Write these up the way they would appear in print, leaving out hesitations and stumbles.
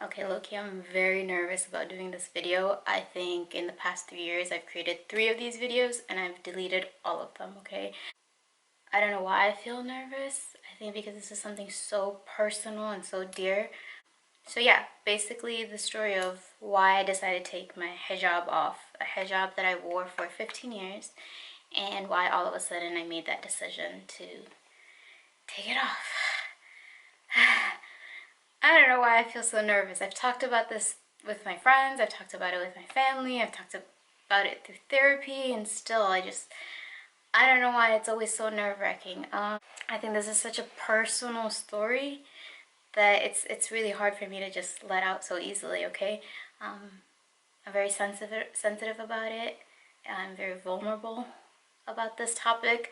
Okay, low-key, I'm very nervous about doing this video. I think in the past 3 years, I've created 3 of these videos and I've deleted all of them, okay? I don't know why I feel nervous. I think because this is something so personal and so dear. So yeah, basically the story of why I decided to take my hijab off, a hijab that I wore for 15 years, and why all of a sudden I made that decision to take it off. I don't know why I feel so nervous. I've talked about this with my friends, I've talked about it with my family, I've talked about it through therapy, and still I don't know why it's always so nerve-wracking. I think this is such a personal story that it's really hard for me to just let out so easily, okay? I'm very sensitive about it. I'm very vulnerable about this topic.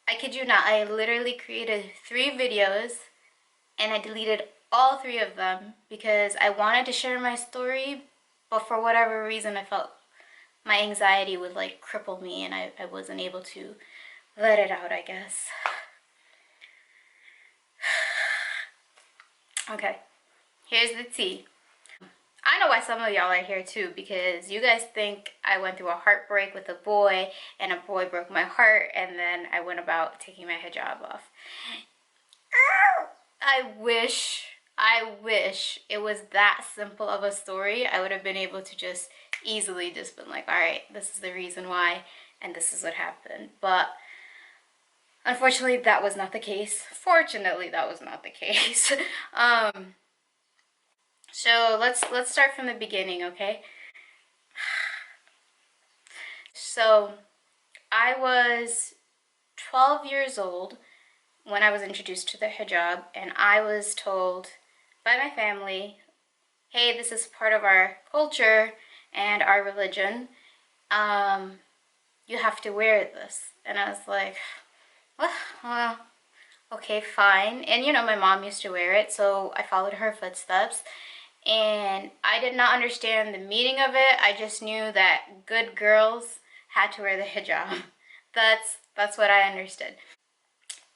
I kid you not, I literally created 3 videos and I deleted all 3 of them because I wanted to share my story, but for whatever reason I felt my anxiety would like cripple me and I wasn't able to let it out, I guess. Okay, here's the tea. I know why some of y'all are here too, because you guys think I went through a heartbreak with a boy and a boy broke my heart and then I went about taking my hijab off. I wish it was that simple of a story. I would have been able to just easily just been like, all right, this is the reason why and this is what happened. But unfortunately, that was not the case. Fortunately, that was not the case. So let's start from the beginning, okay? So I was 12 years old when I was introduced to the hijab, and I was told by my family, hey, this is part of our culture and our religion. You have to wear this. And I was like, well, okay, fine. And you know, my mom used to wear it, so I followed her footsteps. And I did not understand the meaning of it. I just knew that good girls had to wear the hijab. That's what I understood.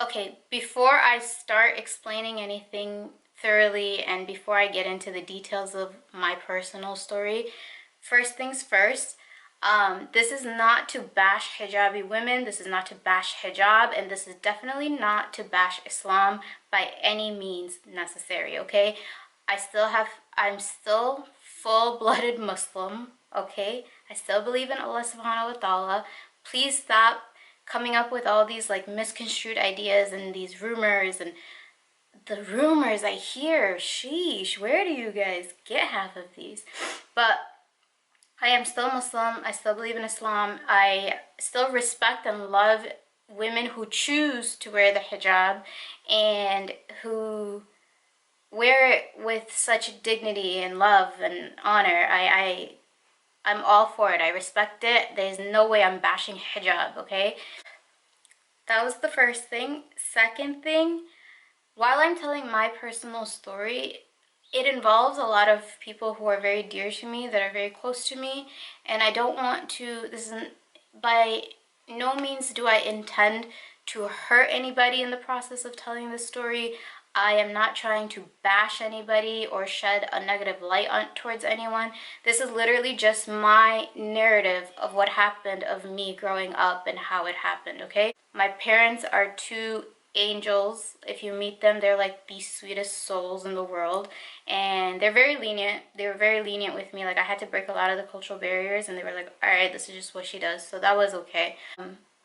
Okay, before I start explaining anything thoroughly and before I get into the details of my personal story, first things first, this is not to bash hijabi women, this is not to bash hijab, and this is definitely not to bash Islam by any means necessary, okay? I'm still full-blooded Muslim, okay? I still believe in Allah subhanahu wa ta'ala. Please stop coming up with all these like misconstrued ideas and these rumors, and the rumors I hear, sheesh, where do you guys get half of these? But I am still Muslim, I still believe in Islam, I still respect and love women who choose to wear the hijab and who wear it with such dignity and love and honor. I'm all for it. I respect it. There's no way I'm bashing hijab, okay? That was the first thing. Second thing, while I'm telling my personal story, it involves a lot of people who are very dear to me, that are very close to me, and I don't want to, this isn't, by no means do I intend to hurt anybody in the process of telling this story. I am not trying to bash anybody or shed a negative light towards anyone. This is literally just my narrative of what happened, of me growing up and how it happened, okay? My parents are 2 angels. If you meet them, they're like the sweetest souls in the world, and they're very lenient. They were very lenient with me. Like, I had to break a lot of the cultural barriers, and they were like, all right, this is just what she does, so that was okay.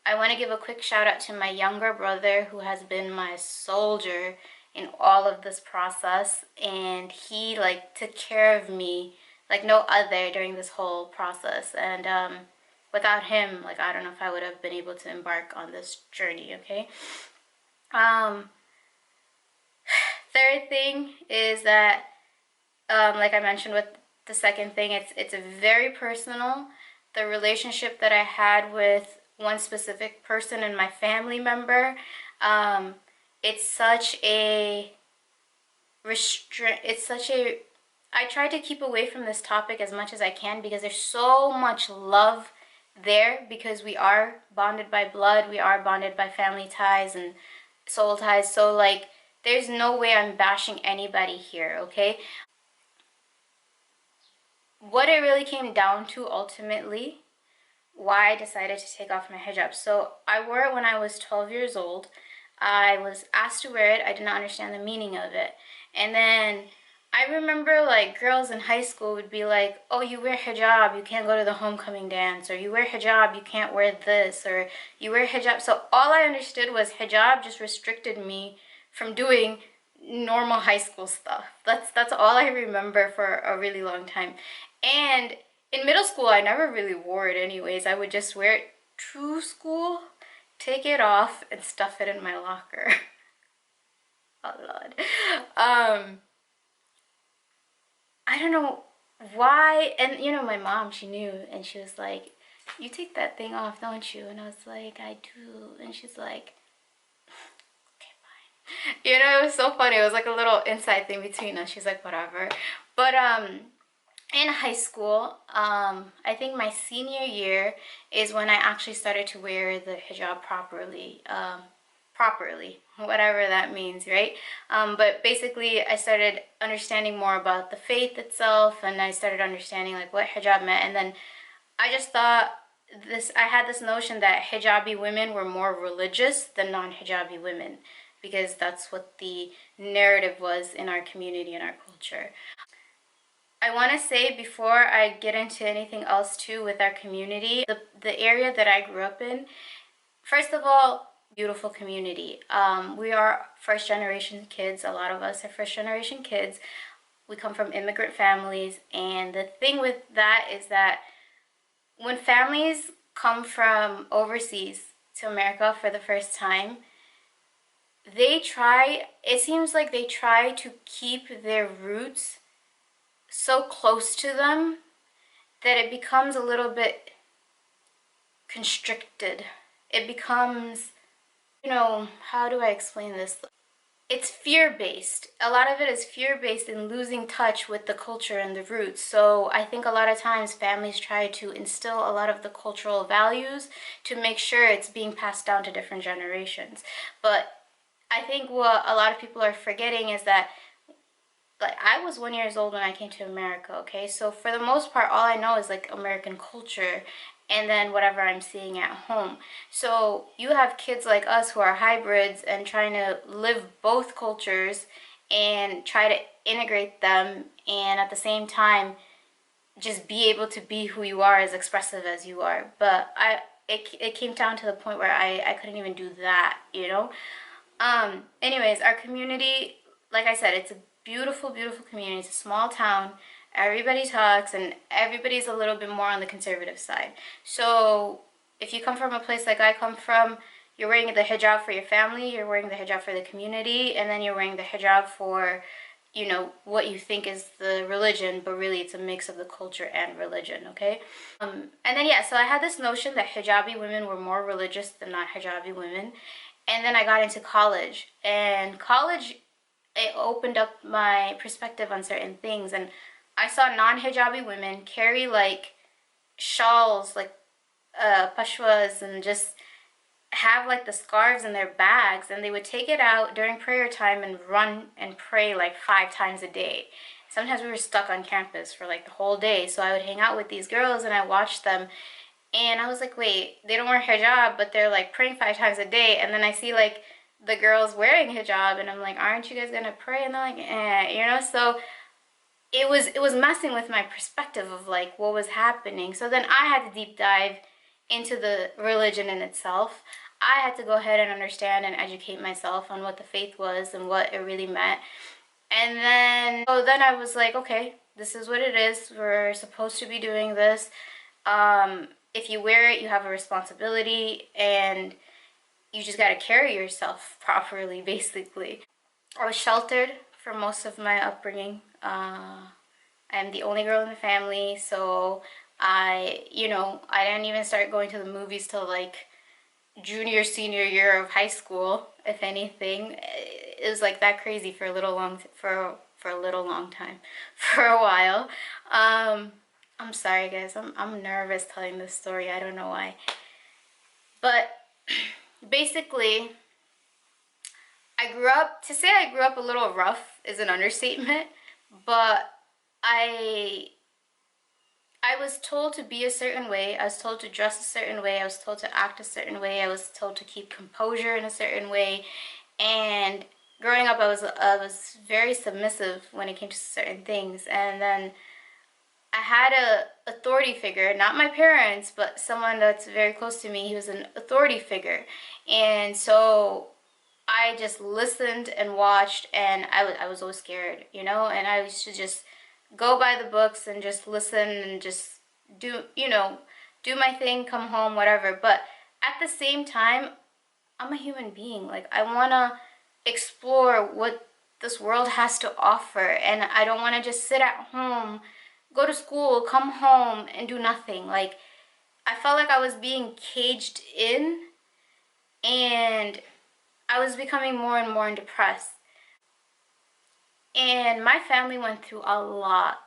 I want to give a quick shout out to my younger brother, who has been my soldier in all of this process, and he like took care of me like no other during this whole process, and without him, like, I don't know if I would have been able to embark on this journey, okay? Third thing is that, like I mentioned with the second thing, it's very personal. The relationship that I had with one specific person and my family member, it's such a I try to keep away from this topic as much as I can because there's so much love there, because we are bonded by blood, we are bonded by family ties and soul ties, so like there's no way I'm bashing anybody here, okay? what it really came down to ultimately, why I decided to take off my hijab. So I wore it when I was 12 years old. I was asked to wear it. I did not understand the meaning of it. And then I remember like girls in high school would be like, oh, you wear hijab, you can't go to the homecoming dance, or you wear hijab, you can't wear this, or you wear hijab. So all I understood was hijab just restricted me from doing normal high school stuff. That's all I remember for a really long time. And in middle school, I never really wore it anyways. I would just wear it to school, take it off, and stuff it in my locker. Oh Lord. I don't know why. And you know, my mom, she knew, and she was like, you take that thing off, don't you? And I was like, I do. And she's like, okay, fine. You know, it was so funny. It was like a little inside thing between us. She's like, whatever. But in high school, I think my senior year is when I actually started to wear the hijab properly. Properly, whatever that means, right? But basically, I started understanding more about the faith itself, and I started understanding like what hijab meant. And then I just thought I had this notion that hijabi women were more religious than non-hijabi women, because that's what the narrative was in our community and our culture. I want to say before I get into anything else too with our community, the area that I grew up in, first of all, beautiful community. We are first generation kids. A lot of us are first generation kids. We come from immigrant families, and the thing with that is that when families come from overseas to America for the first time, it seems like they try to keep their roots so close to them that it becomes a little bit constricted. It becomes, you know, how do I explain this? It's fear-based. A lot of it is fear-based in losing touch with the culture and the roots. So I think a lot of times families try to instill a lot of the cultural values to make sure it's being passed down to different generations. But I think what a lot of people are forgetting is that, like, I was 1 year old when I came to America, okay? So for the most part, all I know is like American culture and then whatever I'm seeing at home. So you have kids like us who are hybrids and trying to live both cultures and try to integrate them, and at the same time just be able to be who you are, as expressive as you are. But it came down to the point where I couldn't even do that, you know? Anyways, our community, like I said, it's a beautiful, beautiful community. It's a small town. Everybody talks, and everybody's a little bit more on the conservative side. So if you come from a place like I come from, you're wearing the hijab for your family, you're wearing the hijab for the community, and then you're wearing the hijab for, you know, what you think is the religion, but really it's a mix of the culture and religion, okay? And then, yeah, so I had this notion that hijabi women were more religious than not hijabi women. And then I got into college, and college, it opened up my perspective on certain things, and I saw non-hijabi women carry like shawls, like pashwas, and just have like the scarves in their bags, and they would take it out during prayer time and run and pray like 5 times a day. Sometimes we were stuck on campus for like the whole day, so I would hang out with these girls and I watched them, and I was like, wait, they don't wear hijab, but they're like praying 5 times a day. And then I see like the girls wearing hijab, and I'm like, aren't you guys gonna pray? And they're like, you know. So it was messing with my perspective of like what was happening. So then I had to deep dive into the religion in itself. I had to go ahead and understand and educate myself on what the faith was and what it really meant. And then I was like, okay, this is what it is. We're supposed to be doing this. If you wear it, you have a responsibility, and you just got to carry yourself properly, basically. I was sheltered for most of my upbringing. I'm the only girl in the family, so I didn't even start going to the movies till like junior, senior year of high school, if anything. It was like that crazy for a little long time, for a while. I'm sorry guys, I'm nervous telling this story. I don't know why. But basically, I grew up a little rough is an understatement, but I I was told to be a certain way. I was told to dress a certain way. I was told to act a certain way. I was told to keep composure in a certain way. And growing up, I was very submissive when it came to certain things. And then I had a authority figure, not my parents, but someone that's very close to me. He was an authority figure. And so I just listened and watched, and I was always scared, you know, and I used to just go by the books and just listen and just do, you know, do my thing, come home, whatever. But at the same time, I'm a human being. Like, I want to explore what this world has to offer, and I don't want to just sit at home, go to school, come home, and do nothing. Like, I felt like I was being caged in, and I was becoming more and more depressed. And my family went through a lot.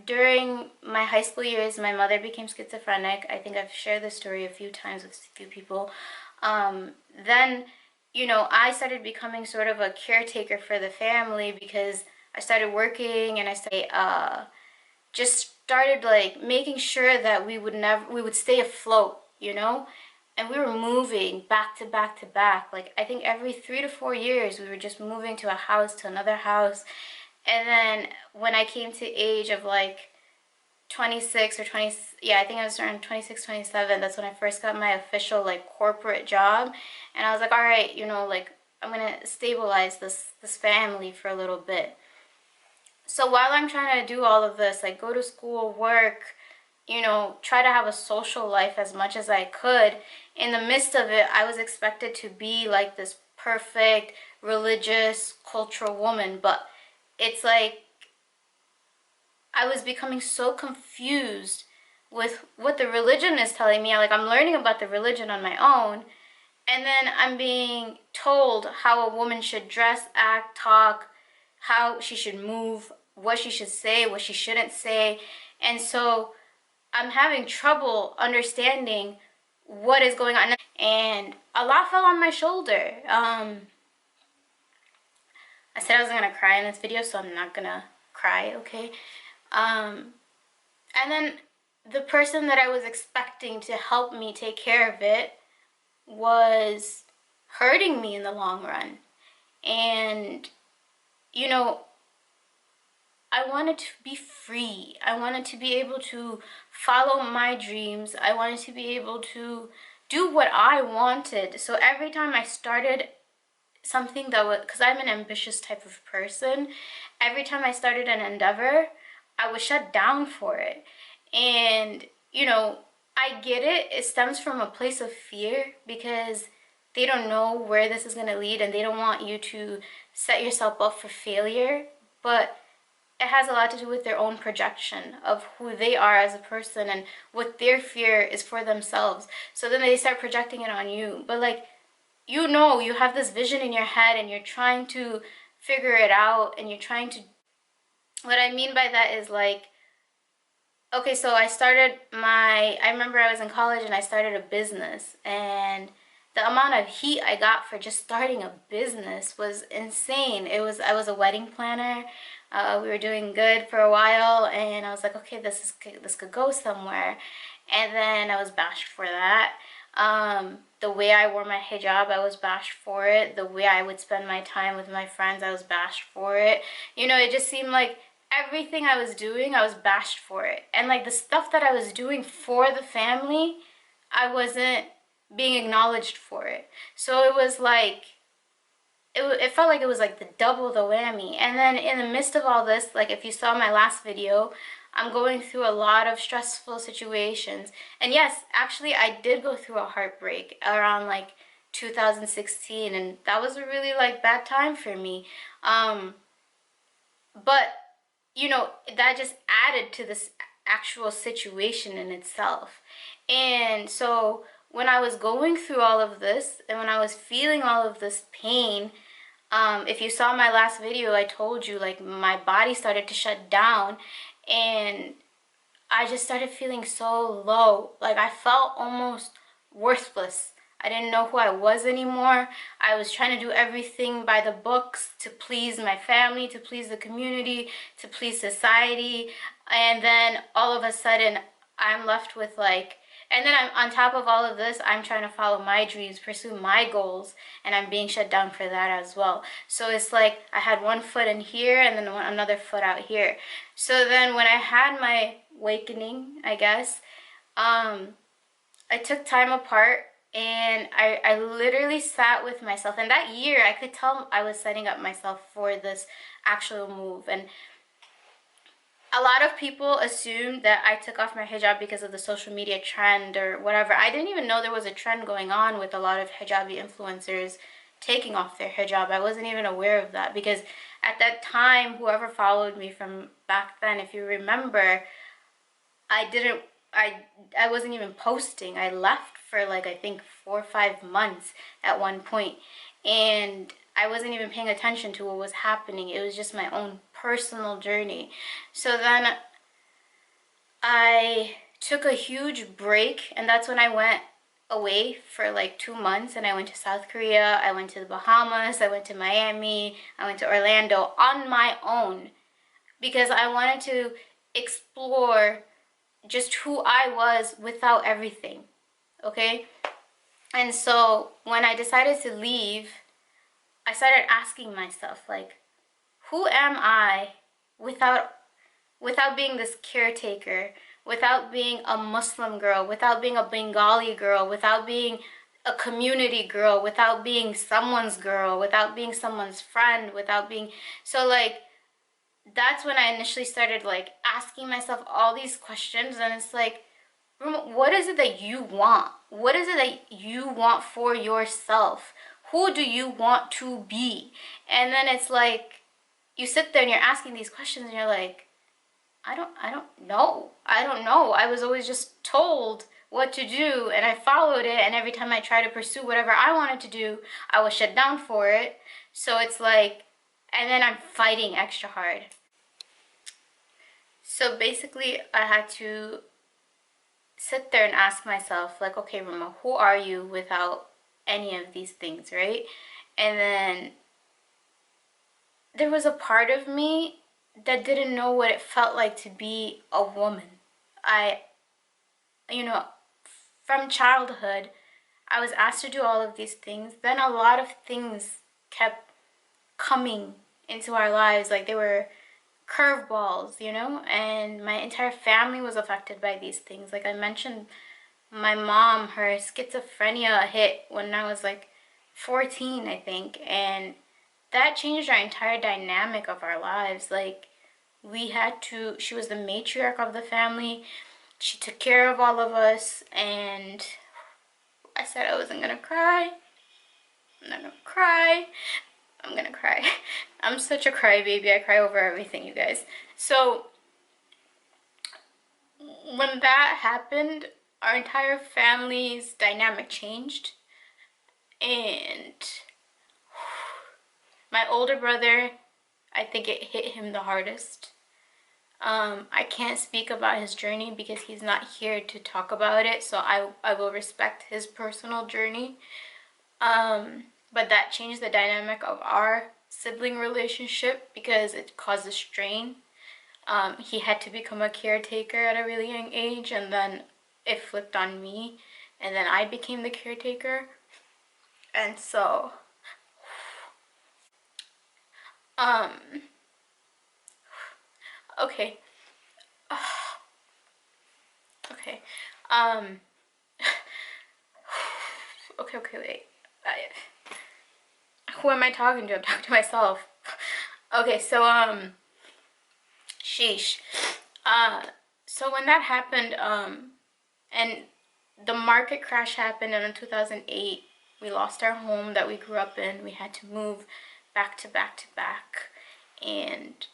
During my high school years, my mother became schizophrenic. I think I've shared this story a few times with a few people. Then, you know, I started becoming sort of a caretaker for the family because I started working, and I started just started like making sure that we would stay afloat, you know? And we were moving back to back to back. Like, I think every 3 to 4 years, we were just moving to a house, to another house. And then when I came to age of like 26 or 20, yeah, I think I was around 26, 27. That's when I first got my official like corporate job. And I was like, all right, you know, like, I'm gonna stabilize this family for a little bit. So while I'm trying to do all of this, like go to school, work, you know, try to have a social life as much as I could, in the midst of it, I was expected to be like this perfect, religious, cultural woman. But it's like I was becoming so confused with what the religion is telling me. Like, I'm learning about the religion on my own, and then I'm being told how a woman should dress, act, talk, how she should move, what she should say, what she shouldn't say. And so I'm having trouble understanding what is going on. And a lot fell on my shoulder. I said I wasn't gonna cry in this video, so I'm not gonna cry, okay? And then the person that I was expecting to help me take care of it was hurting me in the long run. And, you know, I wanted to be free. I wanted to be able to follow my dreams. I wanted to be able to do what I wanted. So every time I started something that was, because I'm an ambitious type of person, every time I started an endeavor, I was shut down for it. And, you know, I get it. It stems from a place of fear because they don't know where this is going to lead, and they don't want you to set yourself up for failure. But it has a lot to do with their own projection of who they are as a person and what their fear is for themselves. So then they start projecting it on you. But like, you know, you have this vision in your head and you're trying to figure it out, and you're trying to, what I mean by that is like, okay, so I remember I was in college and I started a business, and the amount of heat I got for just starting a business was insane. I was a wedding planner. We were doing good for a while, and I was like, okay, this could go somewhere. And then I was bashed for that. The way I wore my hijab, I was bashed for it. The way I would spend my time with my friends, I was bashed for it. You know, it just seemed like everything I was doing, I was bashed for it. And like the stuff that I was doing for the family, I wasn't being acknowledged for it. So it was like, it felt like it was like the double the whammy. And then in the midst of all this, like if you saw my last video, I'm going through a lot of stressful situations. And yes, actually I did go through a heartbreak around like 2016, and that was a really like bad time for me. But you know, that just added to this actual situation in itself. And so when I was going through all of this, and when I was feeling all of this pain, if you saw my last video, I told you like my body started to shut down, and I just started feeling so low. Like I felt almost worthless. I didn't know who I was anymore. I was trying to do everything by the books to please my family, to please the community, to please society. And then all of a sudden, I'm left with like, and then I'm on top of all of this, I'm trying to follow my dreams, pursue my goals, and I'm being shut down for that as well. So it's like I had one foot in here and then another foot out here. So then when I had my awakening, I guess, I took time apart and I literally sat with myself. And that year, I could tell I was setting up myself for this actual move. And a lot of people assumed that I took off my hijab because of the social media trend or whatever. I didn't even know there was a trend going on with a lot of hijabi influencers taking off their hijab. I wasn't even aware of that because at that time, whoever followed me from back then, if you remember, I wasn't even posting. I left for like I think 4 or 5 months at one point, and I wasn't even paying attention to what was happening. It was just my own personal journey. So then I took a huge break, and that's when I went away for like 2 months, and I went to South Korea, I went to the Bahamas, I went to Miami, I went to Orlando on my own because I wanted to explore just who I was without everything, okay? And so when I decided to leave, I started asking myself, like, who am I without being this caretaker, without being a Muslim girl, without being a Bengali girl, without being a community girl, without being someone's girl, without being someone's friend, without being... So like that's when I initially started like asking myself all these questions, and it's like, what is it that you want? What is it that you want for yourself? Who do you want to be? And then it's like you sit there and you're asking these questions and you're like, I don't know. I don't know. I was always just told what to do and I followed it, and every time I tried to pursue whatever I wanted to do, I was shut down for it. So it's like, and then I'm fighting extra hard. So basically, I had to sit there and ask myself, like, okay, Ruma, who are you without any of these things, right? And then there was a part of me that didn't know what it felt like to be a woman. You know, from childhood, I was asked to do all of these things. Then a lot of things kept coming into our lives, like they were curveballs, you know, and my entire family was affected by these things. Like I mentioned, my mom, her schizophrenia hit when I was like 14, I think, and that changed our entire dynamic of our lives. Like she was the matriarch of the family. She took care of all of us, and I said I wasn't gonna cry. I'm not gonna cry. I'm gonna cry. I'm such a crybaby. I cry over everything, you guys. So when that happened, our entire family's dynamic changed. And my older brother, I think it hit him the hardest. I can't speak about his journey because he's not here to talk about it, so I will respect his personal journey. But that changed the dynamic of our sibling relationship because it caused a strain. He had to become a caretaker at a really young age, and then it flipped on me, and then I became the caretaker. And so, okay. Okay. Okay, wait. Who am I talking to? I'm talking to myself. Okay, so, sheesh. So when that happened, and the market crash happened, and in 2008, we lost our home that we grew up in. We had to move back to back to back, and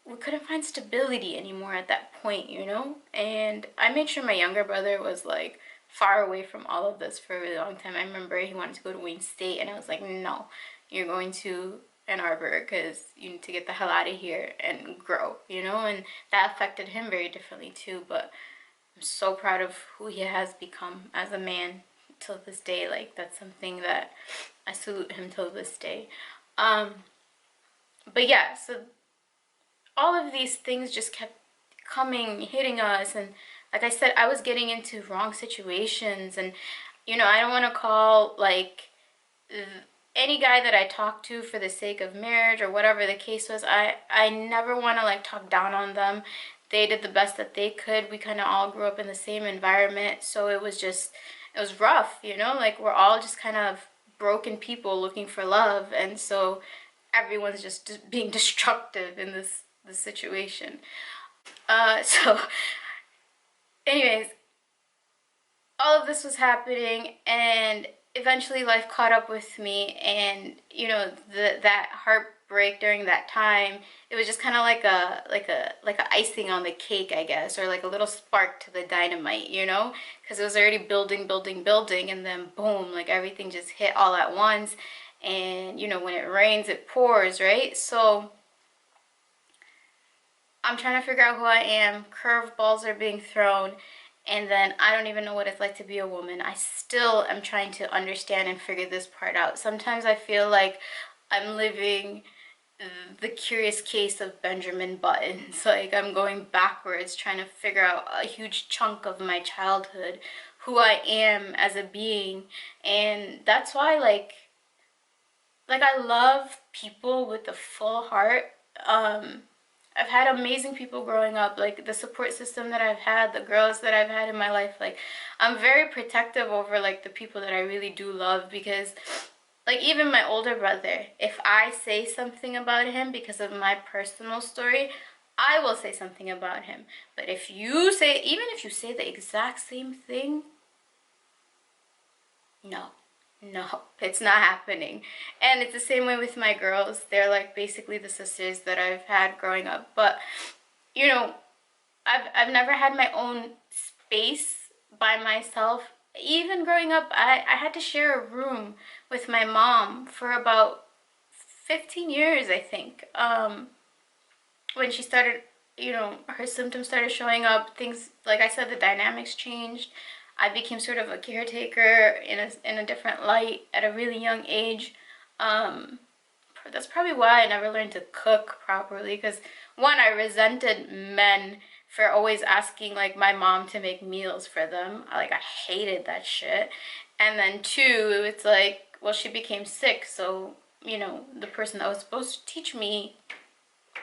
we couldn't find stability anymore at that point, you know? And I made sure my younger brother was like far away from all of this for a really long time. I remember he wanted to go to Wayne State, and I was like, no, you're going to Ann Arbor because you need to get the hell out of here and grow, you know? And that affected him very differently too. But I'm so proud of who he has become as a man till this day. Like, that's something that I salute him till this day. But yeah, so all of these things just kept coming, hitting us. And like I said, I was getting into wrong situations. And, you know, I don't want to call, like, any guy that I talked to for the sake of marriage or whatever the case was. I never want to, like, talk down on them. They did the best that they could. We kind of all grew up in the same environment. So it was rough, you know? Like, we're all just kind of broken people looking for love. And so everyone's just being destructive in this situation. So anyways, all of this was happening, and eventually life caught up with me. And you know, that heartbreak during that time, it was just kind of like a icing on the cake, I guess, or like a little spark to the dynamite, you know, because it was already building, and then boom, like everything just hit all at once. And you know, when it rains it pours, right? So I'm trying to figure out who I am. Curveballs are being thrown. And then I don't even know what it's like to be a woman. I still am trying to understand and figure this part out. Sometimes I feel like I'm living the curious case of Benjamin Buttons. Like, I'm going backwards, trying to figure out a huge chunk of my childhood, who I am as a being. And that's why, like I love people with a full heart. I've had amazing people growing up, like the support system that I've had, the girls that I've had in my life. Like, I'm very protective over like the people that I really do love, because like even my older brother, if I say something about him because of my personal story, I will say something about him. But if you say, even if you say the exact same thing, no. No, it's not happening. And it's the same way with my girls. They're like basically the sisters that I've had growing up. But you know, I've never had my own space by myself. Even growing up, I had to share a room with my mom for about 15 years, I think. When she started, you know, her symptoms started showing up, things, like I said, the dynamics changed. I became sort of a caretaker in a different light at a really young age. That's probably why I never learned to cook properly, because one, I resented men for always asking like my mom to make meals for them. I hated that shit. And then two, it's like, well, she became sick, so you know, the person that was supposed to teach me,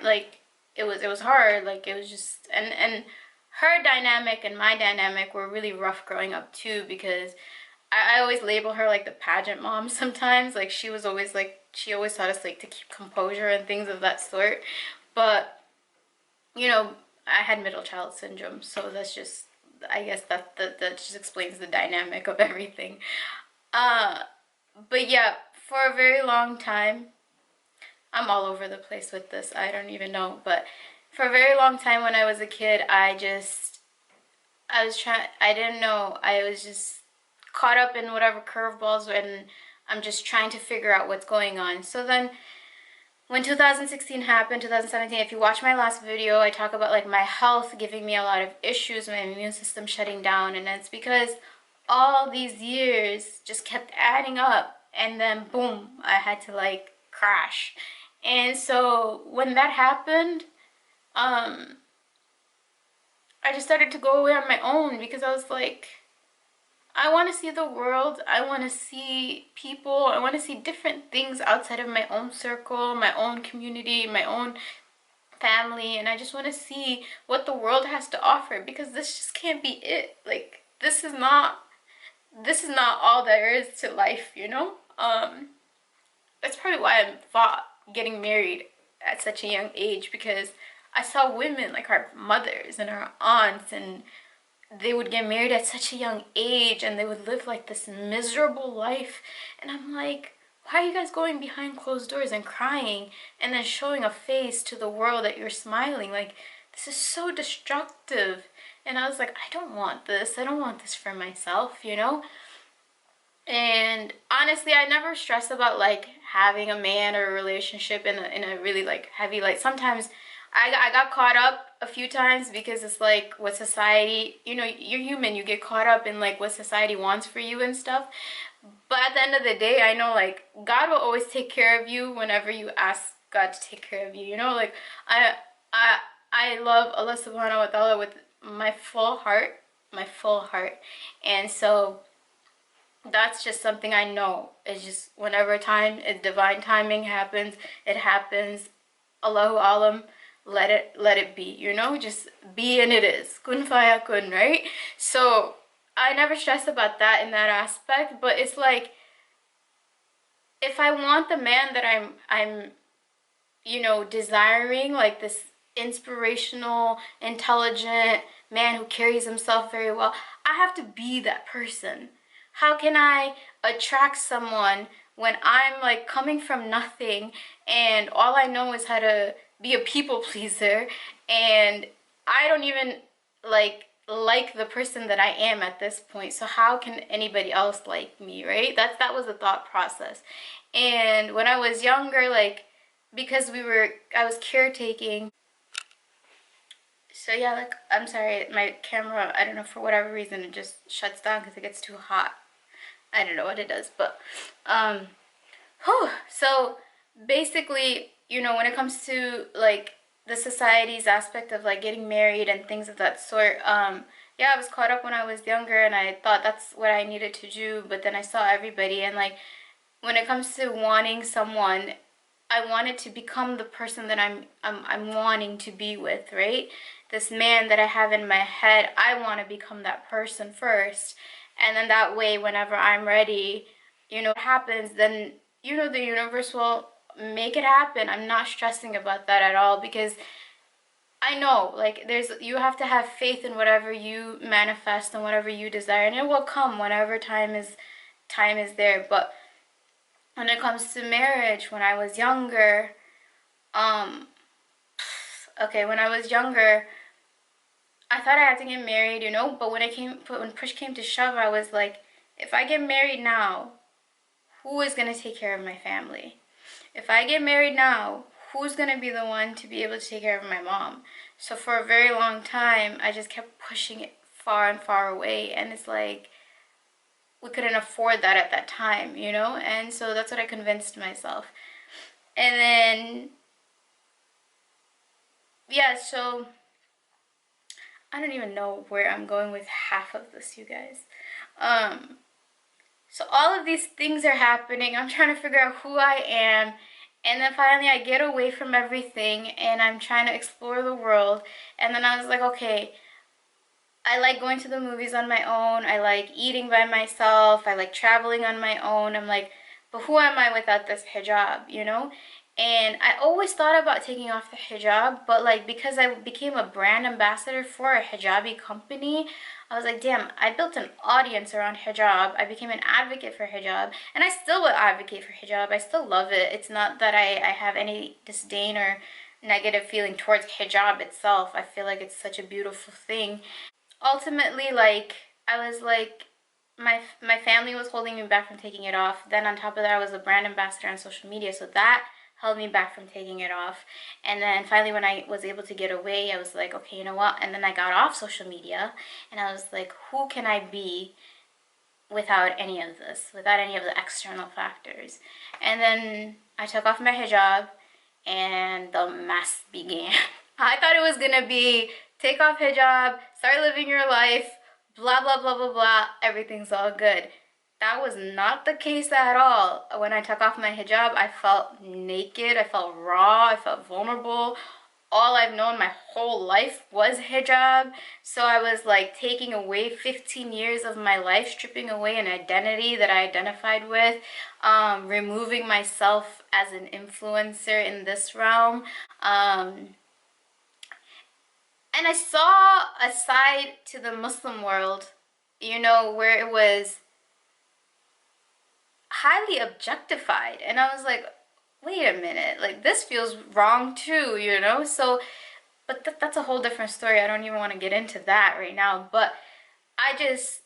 like, it was hard. Like, it was just, and her dynamic and my dynamic were really rough growing up too, because I always label her like the pageant mom sometimes. Like, she was always like, she always taught us like to keep composure and things of that sort. But you know, I had middle child syndrome, so that's just, I guess that just explains the dynamic of everything. But yeah, for a very long time, I'm all over the place with this, I don't even know, but for a very long time when I was a kid, I didn't know, I was just caught up in whatever curveballs, and I'm just trying to figure out what's going on. So then when 2016 happened, 2017, if you watch my last video, I talk about like my health giving me a lot of issues, my immune system shutting down, and it's because all these years just kept adding up, and then boom, I had to like crash. And so when that happened, I just started to go away on my own, because I was like, I want to see the world, I want to see people, I want to see different things outside of my own circle, my own community, my own family, and I just want to see what the world has to offer, because this just can't be it. Like, this is not all there is to life, you know? That's probably why I thought getting married at such a young age, because I saw women like our mothers and our aunts, and they would get married at such a young age, and they would live like this miserable life. And I'm like, why are you guys going behind closed doors and crying and then showing a face to the world that you're smiling? Like, this is so destructive. And I was like, I don't want this. I don't want this for myself, you know? And honestly, I never stress about like having a man or a relationship in a really like heavy light. Sometimes I got caught up a few times because it's like what society, you know, you're human, you get caught up in like what society wants for you and stuff. But at the end of the day, I know like God will always take care of you whenever you ask God to take care of you. You know, like I I I love Allah subhanahu wa ta'ala with my full heart, my full heart. And so that's just something I know. It's just whenever divine timing happens, it happens. Allahu alam, let it be. You know, just be and it is. Kun fayakun, right? So I never stress about that in that aspect. But it's like if I want the man that I'm you know desiring, like this inspirational, intelligent man who carries himself very well, I have to be that person. How can I attract someone when I'm like coming from nothing and all I know is how to be a people pleaser, and I don't even like the person that I am at this point. So how can anybody else like me, right? That was the thought process. And when I was younger, like because I was caretaking. So yeah, like I'm sorry, my camera, I don't know, for whatever reason it just shuts down because it gets too hot. I don't know what it does, but so basically, you know, when it comes to like the society's aspect of like getting married and things of that sort, yeah, I was caught up when I was younger and I thought that's what I needed to do, but then I saw everybody, and like when it comes to wanting someone, I wanted to become the person that I'm wanting to be with, right? This man that I have in my head, I want to become that person first. And then that way, whenever I'm ready, you know, it happens, then, you know, the universe will make it happen. I'm not stressing about that at all because I know, like, you have to have faith in whatever you manifest and whatever you desire, and it will come whenever time is there. But when it comes to marriage, when I was younger, um, okay, when I was younger, I thought I had to get married, you know, but when push came to shove, I was like, if I get married now, who is gonna take care of my family? If I get married now, who's gonna be the one to be able to take care of my mom? So for a very long time, I just kept pushing it far and far away, and it's like we couldn't afford that at that time, you know? And so that's what I convinced myself. And then, yeah, so I don't even know where I'm going with half of this, you guys. So all of these things are happening. I'm trying to figure out who I am. And then finally I get away from everything and I'm trying to explore the world. And then I was like, okay, I like going to the movies on my own. I like eating by myself. I like traveling on my own. I'm like, but who am I without this hijab, you know? And I always thought about taking off the hijab, but like because I became a brand ambassador for a hijabi company, I was like, damn, I built an audience around hijab. I became an advocate for hijab, and I still will advocate for hijab. I still love it. It's not that I have any disdain or negative feeling towards hijab itself. I feel like it's such a beautiful thing. Ultimately, like I was like my family was holding me back from taking it off. Then on top of that, I was a brand ambassador on social media, so that held me back from taking it off. And then finally when I was able to get away, I was like, okay, you know what? And then I got off social media and I was like, who can I be without any of this, without any of the external factors? And then I took off my hijab and the mess began. I thought it was gonna be take off hijab, start living your life, blah, blah, blah, blah, blah, everything's all good. That was not the case at all. When I took off my hijab, I felt naked, I felt raw, I felt vulnerable. All I've known my whole life was hijab. So I was like taking away 15 years of my life, stripping away an identity that I identified with, removing myself as an influencer in this realm. And I saw a side to the Muslim world, you know, where it was highly objectified. And I was like, wait a minute, like this feels wrong too, you know? So, but that's a whole different story. I don't even want to get into that right now. But I just,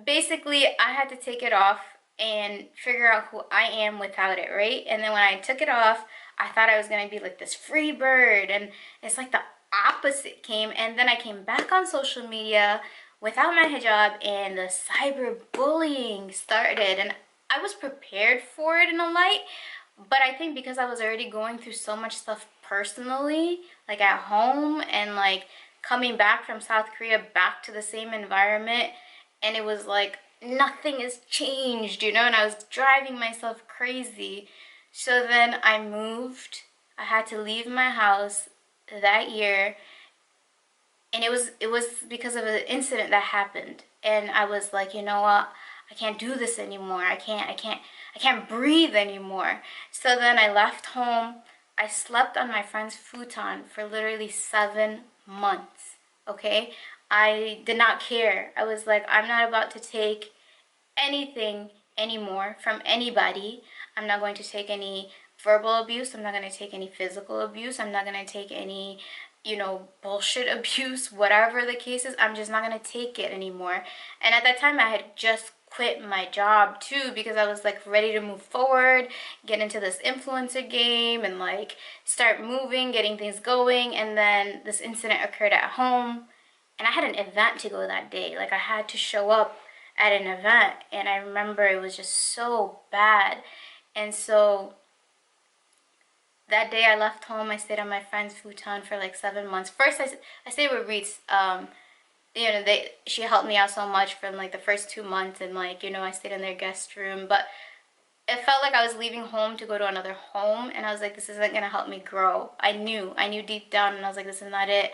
basically, I had to take it off and figure out who I am without it, right? And then when I took it off, I thought I was gonna be like this free bird, and it's like the opposite came. And then I came back on social media without my hijab, and the cyberbullying started, and I was prepared for it in a light, but I think because I was already going through so much stuff personally, like at home, and like coming back from South Korea back to the same environment, and it was like nothing has changed, you know, and I was driving myself crazy. So then I moved. I had to leave my house that year, and it was because of an incident that happened, and I was like, you know what, I can't do this anymore. I can't breathe anymore. So then I left home. I slept on my friend's futon for literally 7 months. Okay, I did not care. I was like, I'm not about to take anything anymore from anybody. I'm not going to take any verbal abuse. I'm not going to take any physical abuse. I'm not going to take any, bullshit abuse, whatever the case is. I'm just not going to take it anymore. And at that time, I had just quit my job too, because I was like ready to move forward, get into this influencer game, and like start moving, getting things going. And then this incident occurred at home, and I had an event to go that day. Like, I had to show up at an event, and I remember it was just so bad. And so that day I left home. I stayed on my friend's futon for like 7 months. First, I stayed with Reeds. She helped me out so much from like the first 2 months, and like, I stayed in their guest room. But it felt like I was leaving home to go to another home, and I was like, this isn't gonna help me grow. I knew deep down, and I was like, this is not it.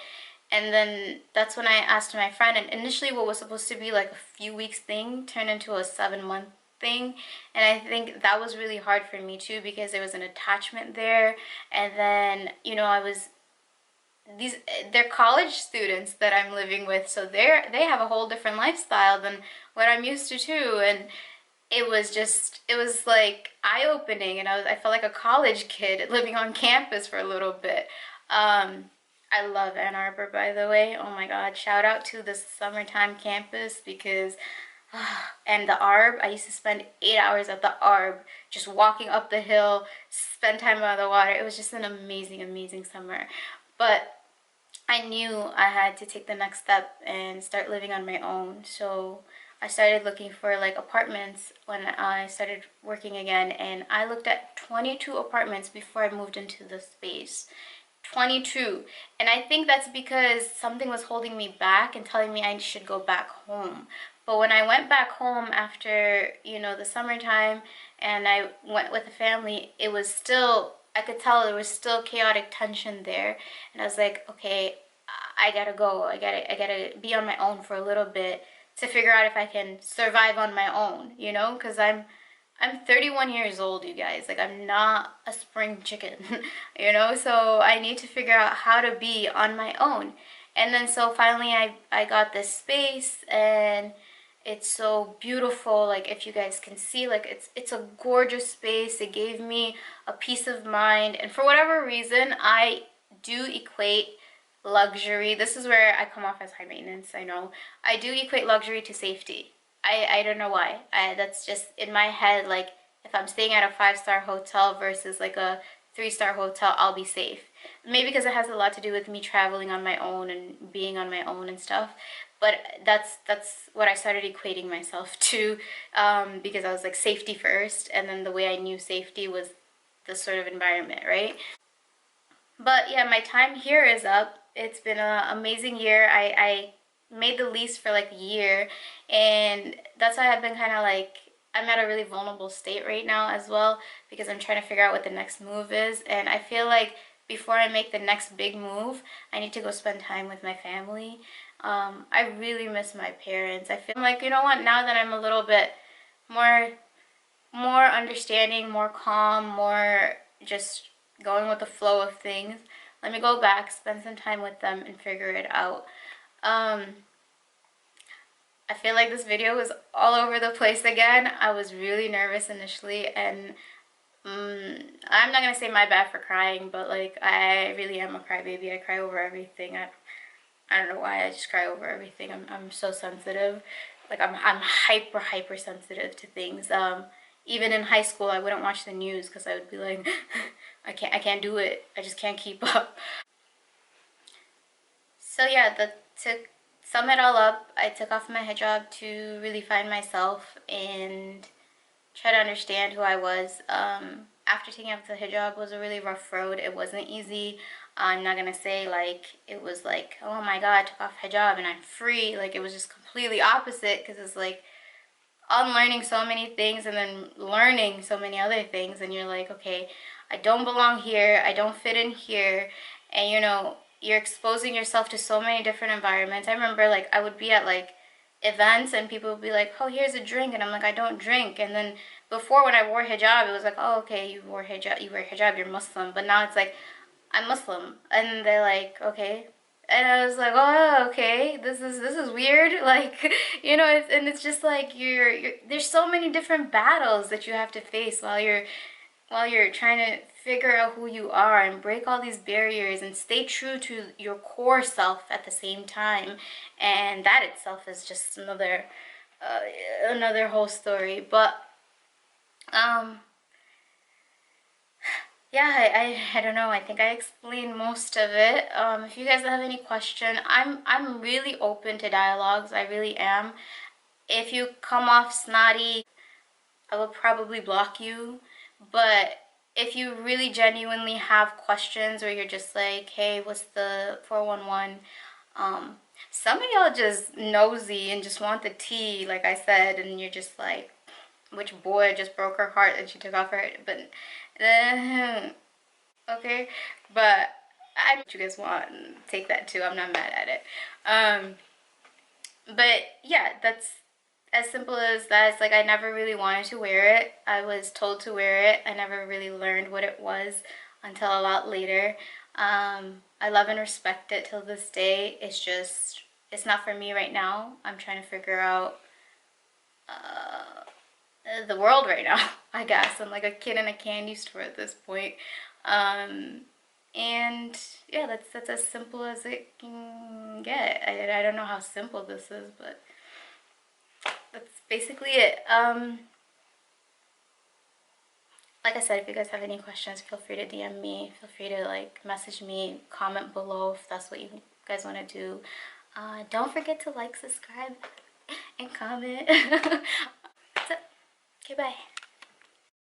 And then that's when I asked my friend, and initially what was supposed to be like a few weeks thing turned into a 7 month thing. And I think that was really hard for me too, because there was an attachment there. And then, they're college students that I'm living with, so they have a whole different lifestyle than what I'm used to too. And it was like eye-opening, and I felt like a college kid living on campus for a little bit. I love Ann Arbor, by the way. Oh my God, shout out to the summertime campus, because and the Arb, I used to spend 8 hours at the Arb, just walking up the hill, spend time by the water. It was just an amazing, amazing summer. But I knew I had to take the next step and start living on my own. So I started looking for like apartments when I started working again, and I looked at 22 apartments before I moved into the space. 22. And I think that's because something was holding me back and telling me I should go back home. But when I went back home after, the summertime, and I went with the family, it was still, I could tell there was still chaotic tension there. And I was like, okay, I gotta go. I gotta be on my own for a little bit to figure out if I can survive on my own, because I'm 31 years old, you guys. Like, I'm not a spring chicken, so I need to figure out how to be on my own. And then so finally I got this space, and it's so beautiful. Like, if you guys can see, like, it's a gorgeous space. It gave me a peace of mind, and for whatever reason, I do equate luxury. This is where I come off as high maintenance, I know. I do equate luxury to safety. I don't know why. That's just in my head. Like, if I'm staying at a 5-star hotel versus like a 3-star hotel, I'll be safe. Maybe because it has a lot to do with me traveling on my own and being on my own and stuff. But that's what I started equating myself to, because I was like, safety first, and then the way I knew safety was this sort of environment, right? But yeah, my time here is up. It's been an amazing year. I made the lease for like a year, and that's why I've been kind of like, I'm at a really vulnerable state right now as well, because I'm trying to figure out what the next move is. And I feel like before I make the next big move, I need to go spend time with my family. I really miss my parents. I feel like, you know what, now that I'm a little bit more understanding, more calm, more just going with the flow of things, let me go back, spend some time with them, and figure it out. I feel like this video was all over the place again. I was really nervous initially, and I'm not gonna say my bad for crying, but like, I really am a crybaby. I cry over everything. I don't know why, I just cry over everything. I'm so sensitive. Like, I'm hyper sensitive to things. Even in high school, I wouldn't watch the news because I would be like, I can't do it. I just can't keep up. So yeah, to sum it all up, I took off my hijab to really find myself and try to understand who I was. After taking off the hijab was a really rough road. It wasn't easy. I'm not gonna say like it was like, oh my god, I took off hijab and I'm free. Like, it was just completely opposite, because it's like unlearning so many things and then learning so many other things, and you're like, okay, I don't belong here, I don't fit in here. And you're exposing yourself to so many different environments. I remember, like, I would be at like events and people would be like, oh, here's a drink, and I'm like, I don't drink. And then before, when I wore hijab, it was like, oh, okay, you wear hijab, you're Muslim. But now it's like, I'm Muslim, and they're like, okay. And I was like, oh, okay, this is weird. Like, it's just like there's so many different battles that you have to face while you're trying to figure out who you are and break all these barriers and stay true to your core self at the same time. And that itself is just another whole story. But yeah, I don't know. I think I explained most of it. If you guys have any question, I'm really open to dialogues. I really am. If you come off snotty, I will probably block you. But if you really genuinely have questions, or you're just like, hey, what's the 411? Some of y'all just nosy and just want the tea, like I said, and you're just like, which boy just broke her heart and she took off her, but okay, but I know what you guys want, and take that too. I'm not mad at it. But yeah, that's as simple as that. It's like, I never really wanted to wear it. I was told to wear it. I never really learned what it was until a lot later. I love and respect it till this day. It's just, it's not for me right now. I'm trying to figure out the world right now, I guess. I'm like a kid in a candy store at this point. And yeah, that's as simple as it can get. I don't know how simple this is, but that's basically it. Like I said, if you guys have any questions, feel free to DM me. Feel free to like message me, comment below if that's what you guys want to do. Don't forget to like, subscribe, and comment. That's it. Okay, bye.